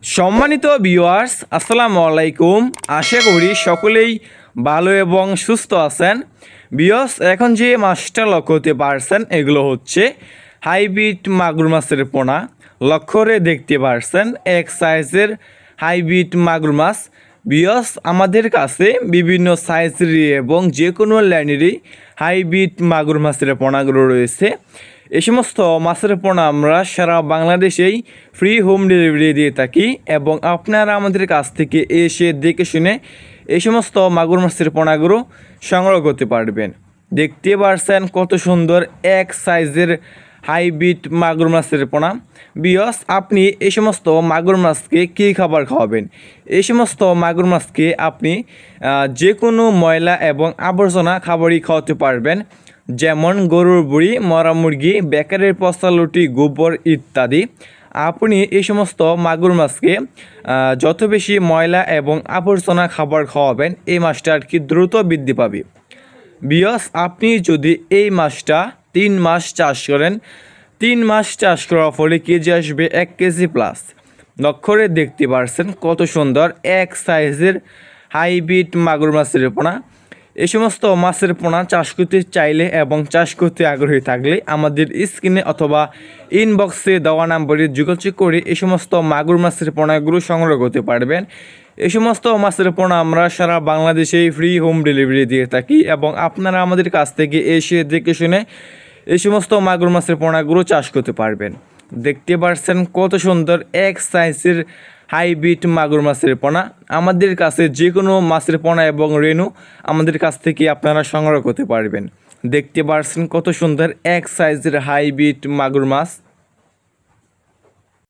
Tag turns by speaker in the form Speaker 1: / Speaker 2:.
Speaker 1: সম্মানিত ভিউয়ার্স, আসসালামু আলাইকুম। আশা করি সকলেই ভালো এবং সুস্থ আছেন। ভিউয়ার্স, এখন যে মাছটা লক্ষ্য করতে পারছেন এগুলো হচ্ছে হাইব্রিড মাগুর মাছের পোনা। লক্ষ্য করে দেখতে পারছেন এক সাইজের হাইব্রিড মাগুর মাছ। ভিউয়ার্স, আমাদের কাছে বিভিন্ন সাইজেরই এবং যে কোনো লাইনেরই হাইব্রিড মাগুর মাছের পোনাগুলো রয়েছে। এই সমস্ত মাছের পোনা আমরা সারা বাংলাদেশেই ফ্রি হোম ডেলিভারি দিয়ে থাকি এবং আপনারা আমাদের কাছ থেকে এসে দেখে শুনে এই সমস্ত মাগুর মাছের পোনাগুলো সংগ্রহ করতে পারবেন। দেখতে পারছেন কত সুন্দর এক সাইজের হাইব্রিড মাগুর মাছের পোনা। বিয়স, আপনি এই সমস্ত মাগুর মাছকে কী খাবার খাওয়াবেন? এই সমস্ত মাগুর মাছকে আপনি যে কোনো ময়লা এবং আবর্জনা খাবারই খাওয়াতে পারবেন, যেমন গরুর বুড়ি, মরা মুরগি, বেকারের পচা লুটি, গোবর ইত্যাদি। আপনি এই সমস্ত মাগুর মাছকে যত বেশি ময়লা এবং আবর্জনা খাবার খাওয়াবেন এই মাছটা আর কি দ্রুত বৃদ্ধি পাবে। বিয়স, আপনি যদি এই মাছটা 3 মাস চাষ করেন, 3 মাস চাষ করার ফলে কেজি আসবে 1 কেজি প্লাস। লক্ষ্য করে দেখতে পারছেন কত সুন্দর এক সাইজের হাইব্রিড মাগুর মাছের পোনা। এই সমস্ত মাছের পোনা চাষ করতে চাইলে এবং চাষ করতে আগ্রহী থাকলে আমাদের স্ক্রিনে অথবা ইনবক্সে দেওয়া নাম্বারে যোগাযোগ করে এই সমস্ত মাগুর মাছের পোনাগুলো সংগ্রহ করতে পারবেন। এই সমস্ত মাছের পোনা আমরা সারা বাংলাদেশেই ফ্রি হোম ডেলিভারি দিয়ে থাকি এবং আপনারা আমাদের কাছ থেকে এসে দেখে শুনে এই সমস্ত মাগুর মাছের পোনাগুলো চাষ করতে পারবেন। দেখতে পাচ্ছেন কত সুন্দর এক সাইজের হাইব্রিড মাগুর মাছের পোনা। আমাদের কাছে যে কোনো মাছের পোনা এবং রেণু আমাদের কাছ থেকে আপনারা সংগ্রহ করতে পারবেন। দেখতে পাচ্ছেন কত সুন্দর এক সাইজের হাইব্রিড মাগুর মাছ।